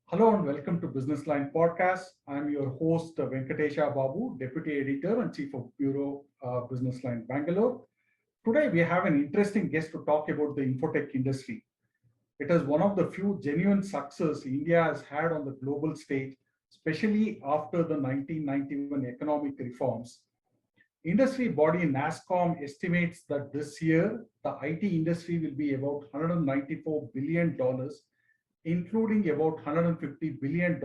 Hello and welcome to Business Line Podcast. I'm your host, Venkatesha Babu, Deputy Editor and Chief of Bureau, Business Line Bangalore. Today, we have an interesting guest to talk about the infotech industry. It is one of the few genuine success India has had on the global stage, especially after the 1991 economic reforms. Industry body NASSCOM estimates that this year, the IT industry will be about $194 billion including about $150 billion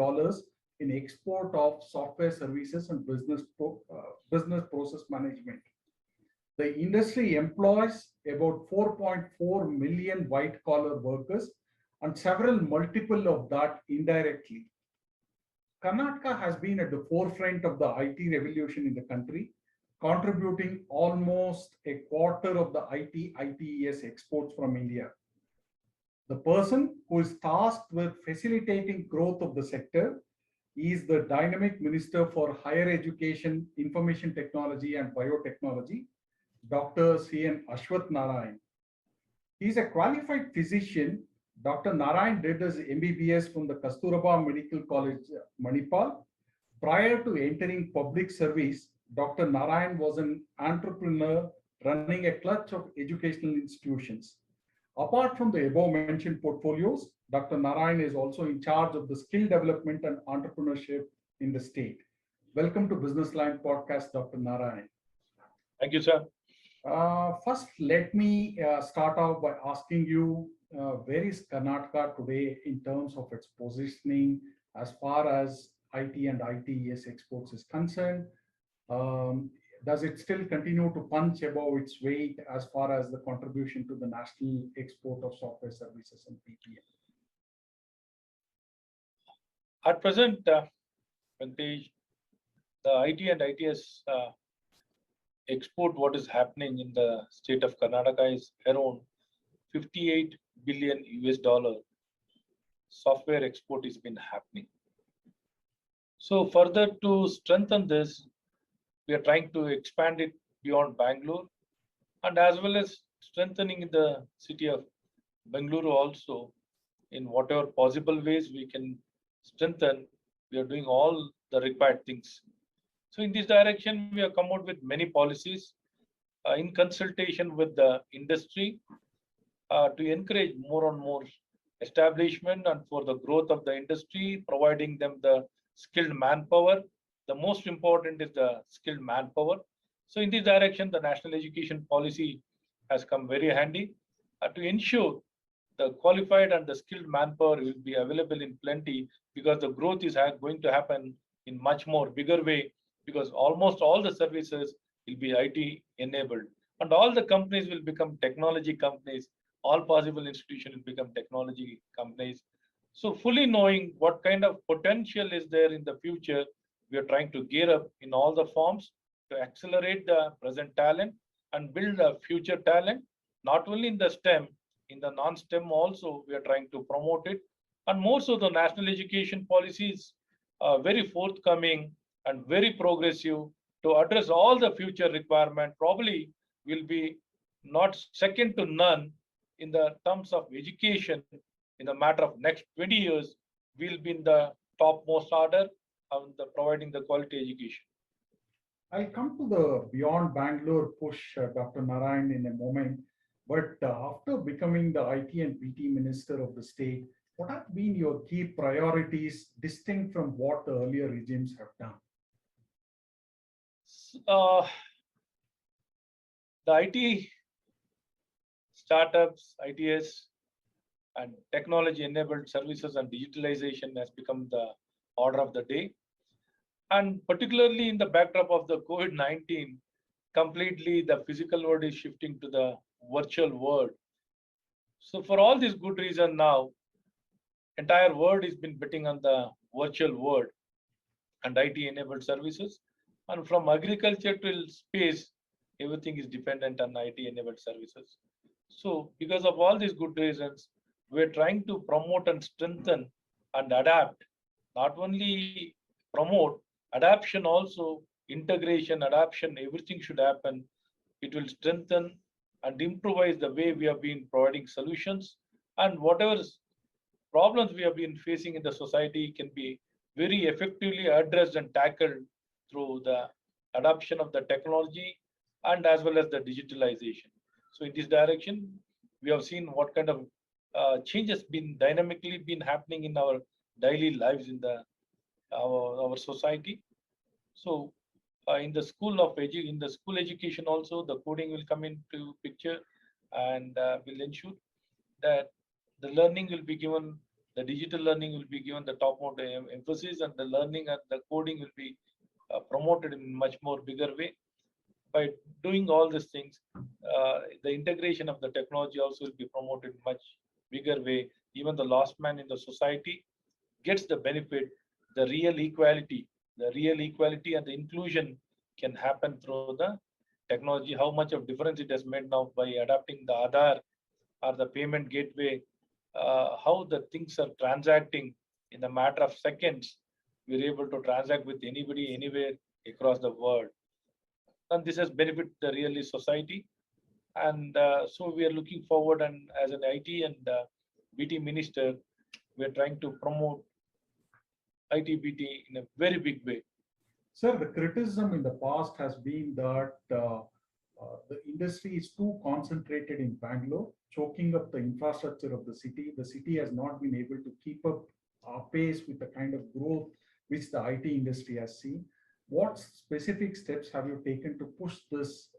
in export of software services and business process management. The industry employs about 4.4 million white collar workers and several multiple of that indirectly. Karnataka has been at the forefront of the IT revolution in the country, contributing almost a quarter of the ITES exports from India. The person who is tasked with facilitating growth of the sector is the dynamic Minister for Higher Education, Information Technology and Biotechnology, Dr. C.N. Ashwath Narayan. He is a qualified physician. Dr. Narayan did his MBBS from the Kasturba Medical College, Manipal. Prior to entering public service, Dr. Narayan was an entrepreneur running a clutch of educational institutions. Apart from the above mentioned portfolios, Dr. Narayan is also in charge of the skill development and entrepreneurship in the state. Welcome to Business Line Podcast, Dr. Narayan. Thank you, sir. First, let me start off by asking you, where is Karnataka today in terms of its positioning as far as IT and ITES exports is concerned? Does it still continue to punch above its weight as far as the contribution to the national export of software services and PPM? At present, Venkatesh, the IT and ITS export, what is happening in the state of Karnataka is around 58 billion US dollar software export has been happening. So further to strengthen this, we are trying to expand it beyond Bangalore and as well as strengthening the city of Bengaluru also in whatever possible ways we can strengthen. We are doing all the required things. So in this direction, we have come out with many policies in consultation with the industry to encourage more and more establishment and for the growth of the industry, providing them the skilled manpower. The most important is the skilled manpower. So in this direction, the national education policy has come very handy to ensure the qualified and the skilled manpower will be available in plenty because the growth is going to happen in much more bigger way because almost all the services will be IT enabled and all the companies will become technology companies. All possible institutions will become technology companies. So fully knowing what kind of potential is there in the future, we are trying to gear up in all the forms to accelerate the present talent and build a future talent, not only in the STEM, in the non-STEM also, we are trying to promote it. And more so, the national education policies are very forthcoming and very progressive to address all the future requirement. Probably will be not second to none in the terms of education in the matter of next 20 years, will be in the topmost order of the providing the quality education. I'll come to the Beyond Bangalore push, Dr. Narayan, in a moment. But after becoming the IT and PT Minister of the state, what have been your key priorities distinct from what the earlier regimes have done? The IT startups, ITS, and technology-enabled services and digitalization has become the order of the day. And particularly in the backdrop of the COVID-19, completely the physical world is shifting to the virtual world. So for all these good reason now, entire world has been betting on the virtual world and IT-enabled services. And from agriculture to space, everything is dependent on IT-enabled services. So because of all these good reasons, we're trying to promote and strengthen and adapt, not only promote, adaptation also, integration, adaptation, everything should happen. It will strengthen and improvise the way we have been providing solutions and whatever problems we have been facing in the society can be very effectively addressed and tackled through the adoption of the technology and as well as the digitalization. So in this direction, we have seen what kind of changes been dynamically been happening in our daily lives in the our society. So in the in the school education also, the coding will come into picture and will ensure that the learning will be given, the digital learning will be given the topmost emphasis, and the learning and the coding will be promoted in much more bigger way. By doing all these things, the integration of the technology also will be promoted in much bigger way. Even the last man in the society gets the benefit, the real equality and the inclusion can happen through the technology. How much of difference it has made now by adapting the Aadhaar or the payment gateway, how the things are transacting in a matter of seconds. We're able to transact with anybody, anywhere across the world. And this has benefited the really society. And so we are looking forward, and as an IT and BT minister, we are trying to promote IT/BT in a very big way. Sir, the criticism in the past has been that the industry is too concentrated in Bangalore, choking up the infrastructure of the city. The city has not been able to keep up pace with the kind of growth which the IT industry has seen. What specific steps have you taken to push this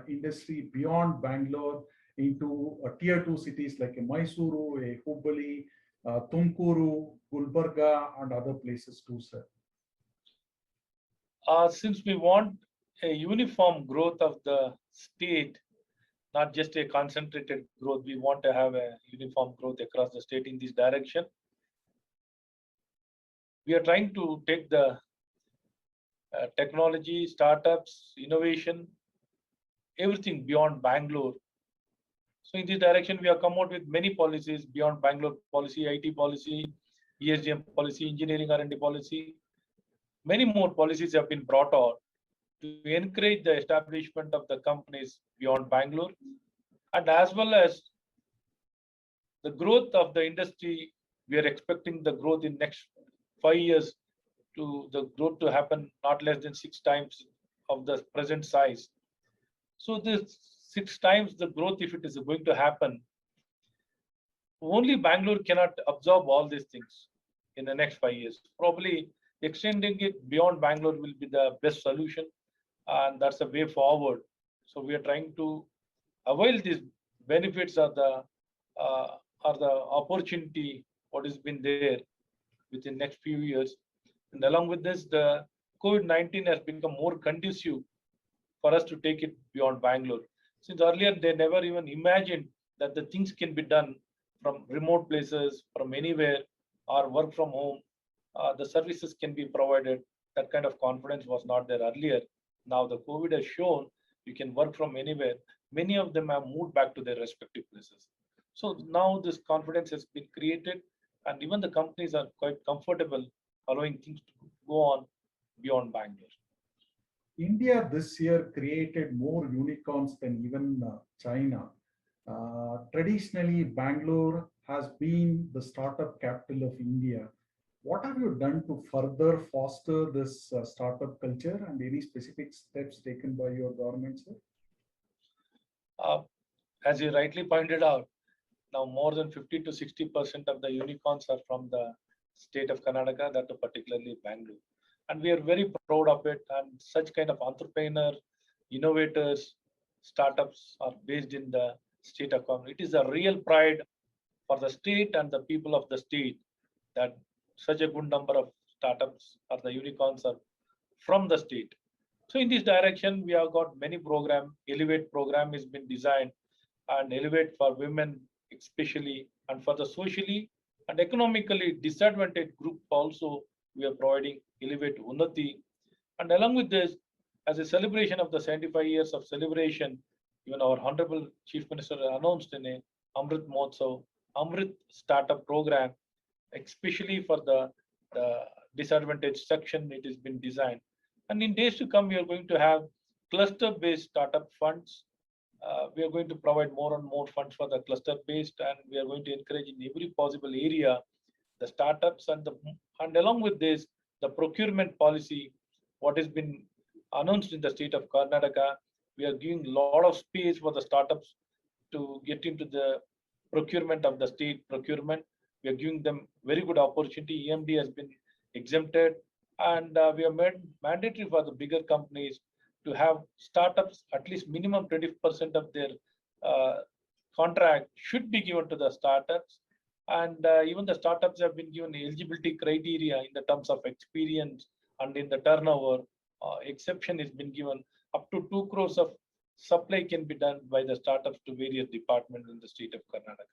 industry beyond Bangalore into tier two cities like a Mysuru, a Hubballi, Tumkuru, Gulbarga, and other places too, sir? Since we want a uniform growth of the state, not just a concentrated growth, we want to have a uniform growth across the state in this direction. We are trying to take the technology, startups, innovation, everything beyond Bangalore. So in this direction, we have come out with many policies beyond Bangalore policy, IT policy, ESDM policy, engineering R&D policy. Many more policies have been brought out to encourage the establishment of the companies beyond Bangalore, and as well as the growth of the industry. We are expecting the growth in next 5 years to the growth to happen not less than 6 times of the present size. So this 6 times the growth, if it is going to happen, only Bangalore cannot absorb all these things in the next 5 years. Probably extending it beyond Bangalore will be the best solution, and that's the way forward. So we are trying to avail these benefits of the opportunity what has been there within next few years. And along with this, the COVID-19 has become more conducive for us to take it beyond Bangalore. Since earlier they never even imagined that the things can be done from remote places, from anywhere, or work from home. The services can be provided. That kind of confidence was not there earlier. Now the COVID has shown you can work from anywhere. Many of them have moved back to their respective places. So now this confidence has been created, and even the companies are quite comfortable allowing things to go on beyond Bangalore. India this year created more unicorns than even China. Traditionally, Bangalore has been the startup capital of India. What have you done to further foster this startup culture, and any specific steps taken by your government, sir? As you rightly pointed out, now more than 50 to 60% of the unicorns are from the state of Karnataka, that particularly Bangalore. And we are very proud of it. And such kind of entrepreneur, innovators, startups are based in the state of Karnataka. It is a real pride for the state and the people of the state that such a good number of startups or the unicorns are from the state. So in this direction, we have got many programs. Elevate program has been designed, and Elevate for women especially, and for the socially and economically disadvantaged group also, we are providing Elevate Unnati. And along with this, as a celebration of the 75 years of celebration, even our Honorable Chief Minister announced in a Amrit Mahotsav, Amrit Startup Program, especially for the disadvantaged section, it has been designed. And in days to come, we are going to have cluster-based startup funds. We are going to provide more and more funds for the cluster-based, and we are going to encourage in every possible area the startups and along with this, the procurement policy, what has been announced in the state of Karnataka, we are giving a lot of space for the startups to get into the procurement of the state procurement. We are giving them very good opportunity. EMD has been exempted, and we have made mandatory for the bigger companies to have startups at least minimum 20% of their uh, contract should be given to the startups. And even the startups have been given eligibility criteria in the terms of experience and in the turnover. Exception has been given up to 2 crores of supply can be done by the startups to various departments in the state of Karnataka.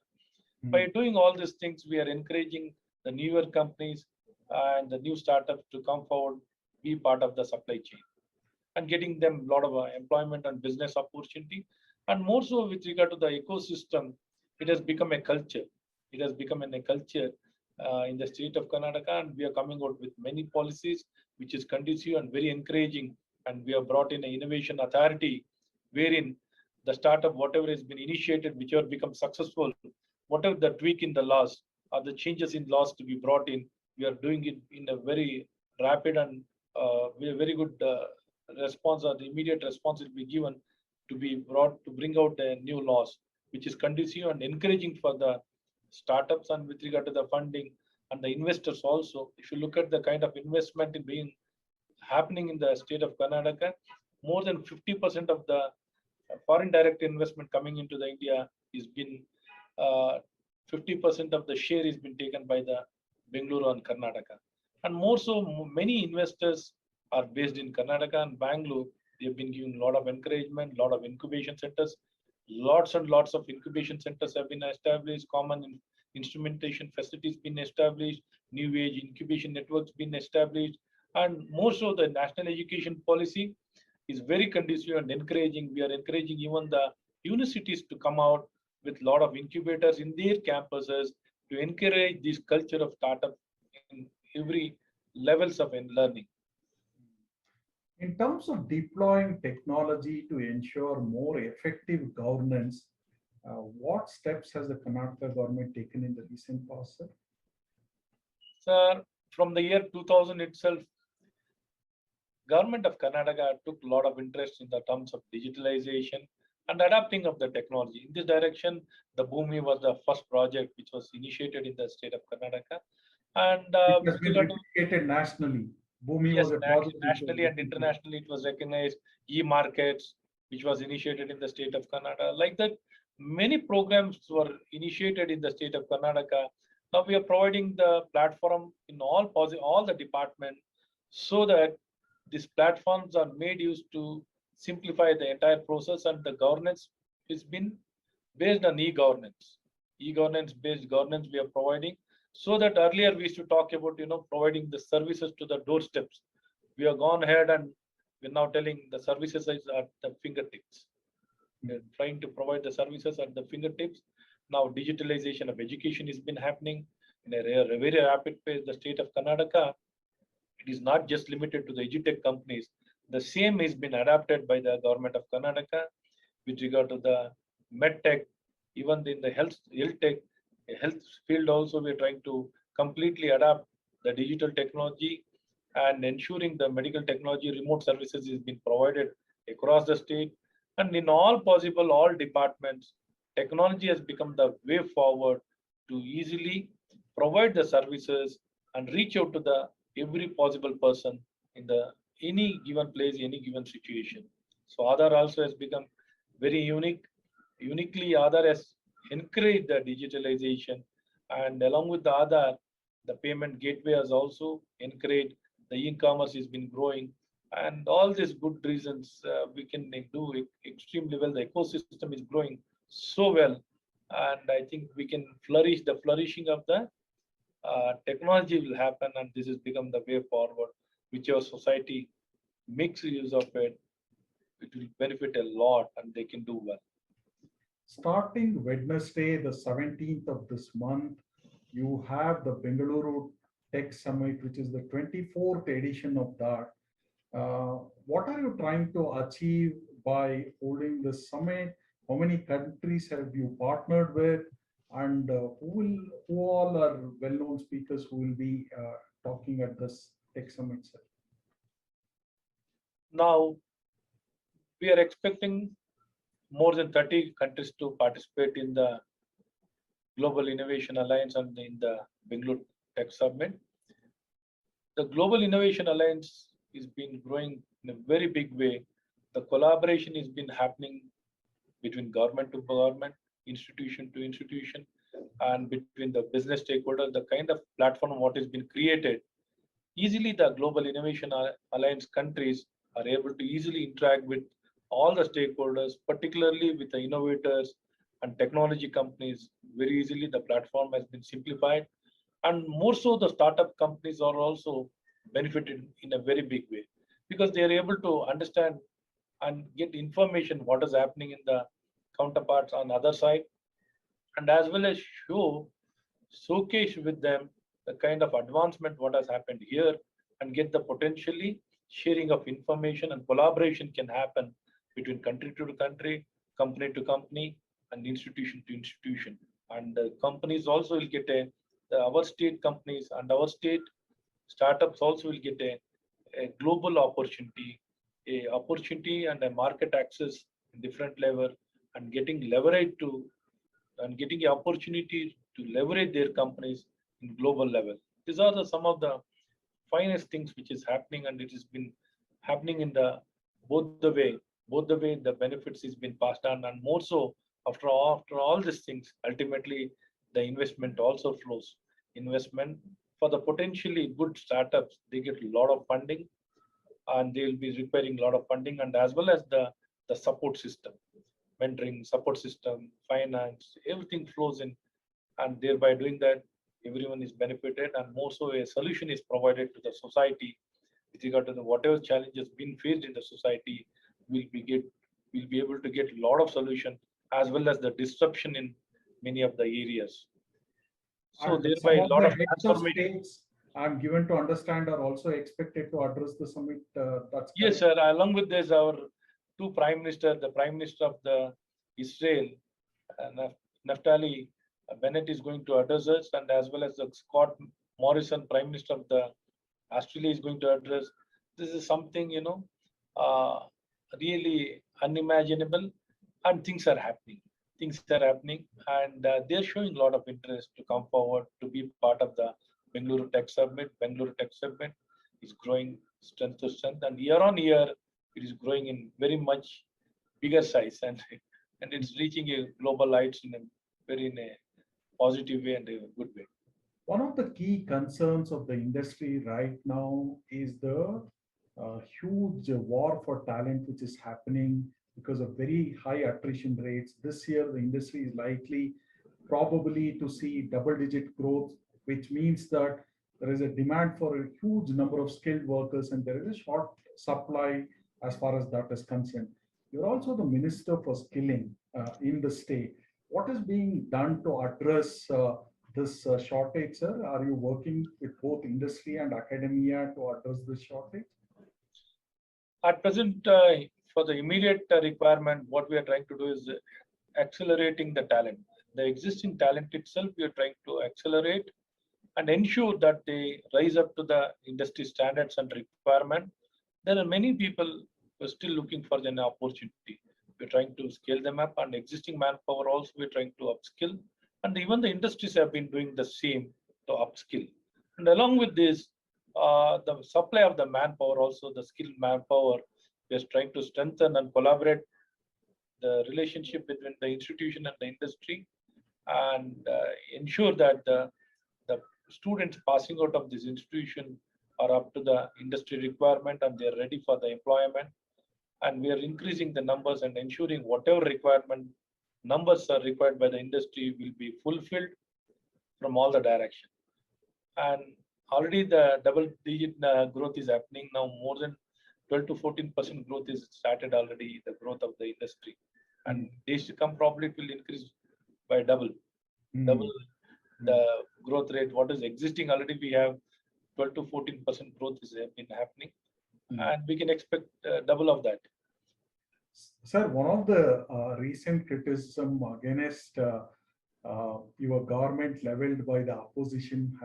By doing all these things, we are encouraging the newer companies and the new startups to come forward, be part of the supply chain, and getting them a lot of employment and business opportunity. And more so with regard to the ecosystem, it has become a culture. It has become a culture in the state of Karnataka, and we are coming out with many policies which is conducive and very encouraging. And we have brought in an innovation authority wherein the startup, whatever has been initiated, whichever becomes successful, whatever the tweak in the laws or the changes in laws to be brought in, we are doing it in a very rapid and very good response, or the immediate response will be given to be brought to bring out the new laws, which is conducive and encouraging for the startups. And with regard to the funding and the investors also, if you look at the kind of investment in being happening in the state of Karnataka, more than 50% of the foreign direct investment coming into the India is been 50% of the share has been taken by the Bengaluru and Karnataka. And more so, many investors are based in Karnataka and Bangalore. They've been given a lot of encouragement, a lot of incubation centers. Lots and lots of incubation centers have been established, common instrumentation facilities been established, new age incubation networks been established, and more so the national education policy is very conducive and encouraging. We are encouraging even the universities to come out with a lot of incubators in their campuses to encourage this culture of startup in every levels of learning. In terms of deploying technology to ensure more effective governance, what steps has the Karnataka government taken in the recent past, sir? Sir, from the year 2000 itself, government of Karnataka took a lot of interest in the terms of digitalization and adapting of the technology. In this direction, the Bhumi was the first project which was initiated in the state of Karnataka. And It has with been regard to, replicated nationally. Bhumi yes, was a project which was nationally and internationally, it was recognized. E-markets, which was initiated in the state of Karnataka. Like that, many programs were initiated in the state of Karnataka. Now we are providing the platform in all the departments so that these platforms are made use to simplify the entire process, and the governance has been based on e-governance. E-governance based governance we are providing, so that earlier we used to talk about providing the services to the doorsteps. We have gone ahead and we're now telling the services is at the fingertips. We're trying to provide the services at the fingertips. Now digitalization of education has been happening in a very rapid pace. The state of Karnataka, it is not just limited to the edutech companies. The same has been adapted by the government of Karnataka with regard to the medtech, even in the health tech, health field also. We're trying to completely adapt the digital technology and ensuring the medical technology remote services is being provided across the state. And in all possible, all departments, technology has become the way forward to easily provide the services and reach out to the every possible person in the any given place, any given situation. So Aadhaar also has become very unique. Uniquely, Aadhaar has encouraged the digitalization, and along with the Aadhaar, the payment gateway has also encouraged. The e-commerce has been growing, and all these good reasons we can do extremely well. The ecosystem is growing so well, and I think we can flourish. The flourishing of the technology will happen, and this has become the way forward. Whichever society makes use of it, it will benefit a lot, and they can do well. Starting Wednesday, the 17th of this month, you have the Bengaluru Tech Summit, which is the 24th edition of that. What are you trying to achieve by holding the summit? How many countries have you partnered with? And who all are well-known speakers who will be talking at this Tech Summit, sir? Now, we are expecting more than 30 countries to participate in the Global Innovation Alliance and in the Bengaluru Tech Summit. The Global Innovation Alliance is been growing in a very big way. The collaboration has been happening between government to government, institution to institution, and between the business stakeholders. The kind of platform what has been created, easily the Global Innovation Alliance countries are able to easily interact with all the stakeholders, particularly with the innovators and technology companies. Very easily, the platform has been simplified, and more so, the startup companies are also benefited in a very big way because they are able to understand and get information what is happening in the counterparts on the other side, and as well as showcase with them the kind of advancement what has happened here, and get the potentially sharing of information and collaboration can happen between country to country, company to company, and institution to institution. And the companies also will get our state companies and our state startups also will get a global opportunity, a opportunity and a market access in different level, and getting leverage to and getting the opportunity to leverage their companies in global level. These are some of the finest things which is happening, and it has been happening in the both the way the benefits is been passed on, and more so after all these things, ultimately the investment also flows. Investment for the potentially good startups, they get a lot of funding, and they will be requiring a lot of funding, and as well as the support system, mentoring, support system, finance, everything flows in, and thereby doing that, everyone is benefited, and more so a solution is provided to the society with regard to the whatever challenges being faced in the society. Will be able to get a lot of solution as well as the disruption in many of the areas. So And thereby some a of lot the of heads of transformation. states, I'm given to understand, are also expected to address the summit. That's Yes, correct. sir. Along with this, our two prime minister, the prime minister of the Israel, Naftali Bennett is going to address us, and as well as the Scott Morrison, prime minister of the Australia, is going to address. This is something uh, really unimaginable, and things are happening. Things are happening, and they're showing a lot of interest to come forward to be part of the Bengaluru Tech Summit. Bengaluru Tech Summit is growing strength to strength, and year on year, it is growing in very much bigger size, and it's reaching a global heights in a very in a positive way and a good way. One of the key concerns of the industry right now is the huge war for talent which is happening because of very high attrition rates. This year, the industry is likely probably to see double-digit growth, which means that there is a demand for a huge number of skilled workers and there is a short supply as far as that is concerned. You're also the Minister for Skilling in the state. What is being done to address this shortage, sir? Are you working with both industry and academia to address this shortage? At present, for the immediate requirement, what we are trying to do is accelerating the talent. The existing talent itself, we are trying to accelerate and ensure that they rise up to the industry standards and requirement. There are many people who are still looking for an opportunity. We're trying to scale them up, and existing manpower also we're trying to upskill. And even the industries have been doing the same to upskill. And along with this, the supply of the manpower, also the skilled manpower, we are trying to strengthen and collaborate the relationship between the institution and the industry, and ensure that the students passing out of this institution are up to the industry requirement and they're ready for the employment. And we are increasing the numbers and ensuring whatever requirement numbers are required by the industry will be fulfilled from all the direction. And already the double digit growth is happening now. More than 12 to 14% growth is started already, the growth of the industry. And days to come, probably it will increase by double the growth rate. What is existing already, we have 12 to 14% growth is been happening, and we can expect double of that. Sir, one of the recent criticism against your government leveled by the opposition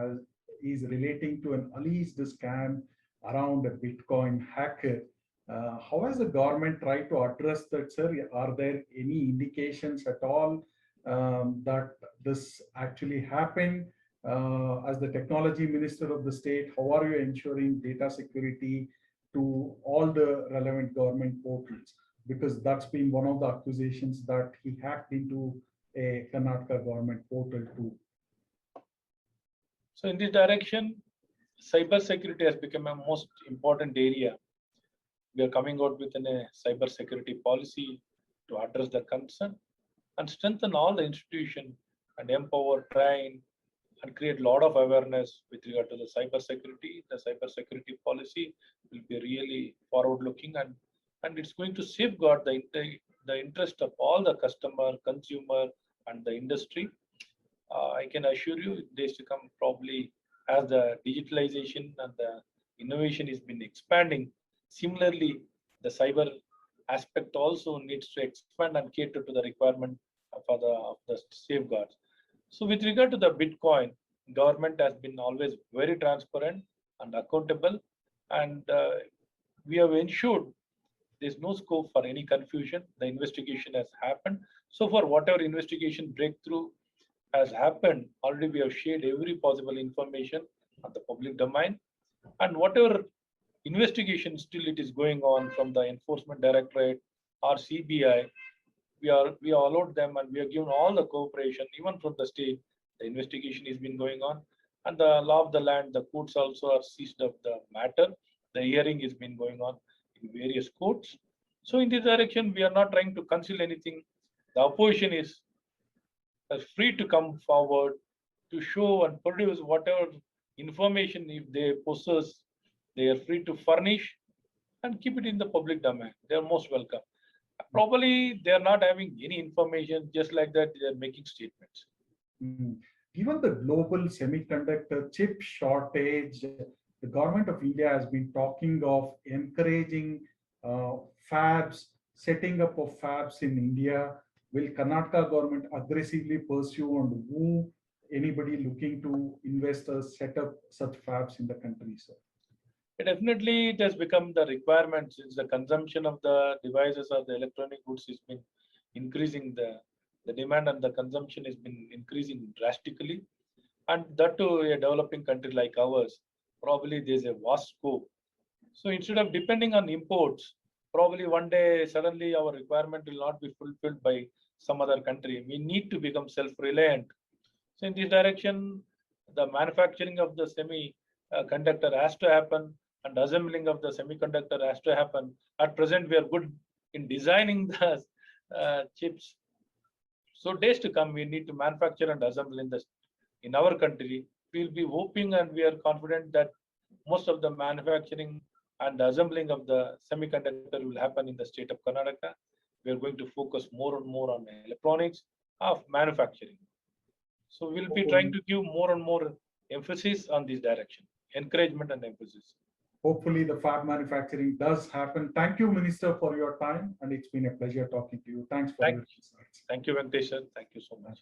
is relating to an alleged scam around a Bitcoin hacker. How has the government tried to address that, sir? Are there any indications at all that this actually happened? As the technology minister of the state, how are you ensuring data security to all the relevant government portals? Because that's been one of the accusations that he hacked into a Karnataka government portal too. So in this direction, cyber security has become a most important area. We are coming out with a cyber security policy to address the concern and strengthen all the institution and empower, train, and create a lot of awareness with regard to the cyber security. The cyber security policy will be really forward looking, and it's going to safeguard the interest of all the customer, consumer, and the industry. I can assure you, days to come, probably as the digitalization and the innovation has been expanding, similarly, the cyber aspect also needs to expand and cater to the requirement for the safeguards. So with regard to the Bitcoin, government has been always very transparent and accountable, and we have ensured there's no scope for any confusion. The investigation has happened. So for whatever investigation breakthrough has happened, already we have shared every possible information on the public domain. And whatever investigation still it is going on from the Enforcement Directorate or CBI, we have allowed them and we have given all the cooperation, even from the state. The investigation has been going on, and the law of the land, the courts also are seized of the matter. The hearing has been going on in various courts. So in this direction, we are not trying to conceal anything. The opposition is free to come forward to show and produce whatever information if they possess. They are free to furnish and keep it in the public domain. They are most welcome. Probably they are not having any information, just like that they are making statements. Given the global semiconductor chip shortage, the government of India has been talking of encouraging fabs, setting up of fabs in India. Will Karnataka government aggressively pursue and woo anybody looking to invest or set up such fabs in the country, sir? Definitely, it has become the requirement since the consumption of the devices or the electronic goods has been increasing. The demand and the consumption has been increasing drastically. And that to a developing country like ours, probably there's a vast scope. So instead of depending on imports, probably one day suddenly our requirement will not be fulfilled by some other country. We need to become self-reliant. So in this direction, the manufacturing of the semiconductor has to happen, and assembling of the semiconductor has to happen. At present, we are good in designing the chips. So days to come, we need to manufacture and assemble in our country. We'll be hoping and we are confident that most of the manufacturing and the assembling of the semiconductor will happen in the state of Karnataka. We are going to focus more and more on electronics of manufacturing. So we'll be trying to give more and more emphasis on this direction, encouragement and emphasis. Hopefully the fab manufacturing does happen. Thank you, Minister, for your time, and it's been a pleasure talking to you. Thanks for your insights. Thank you, Venkatesha. Thank you so much.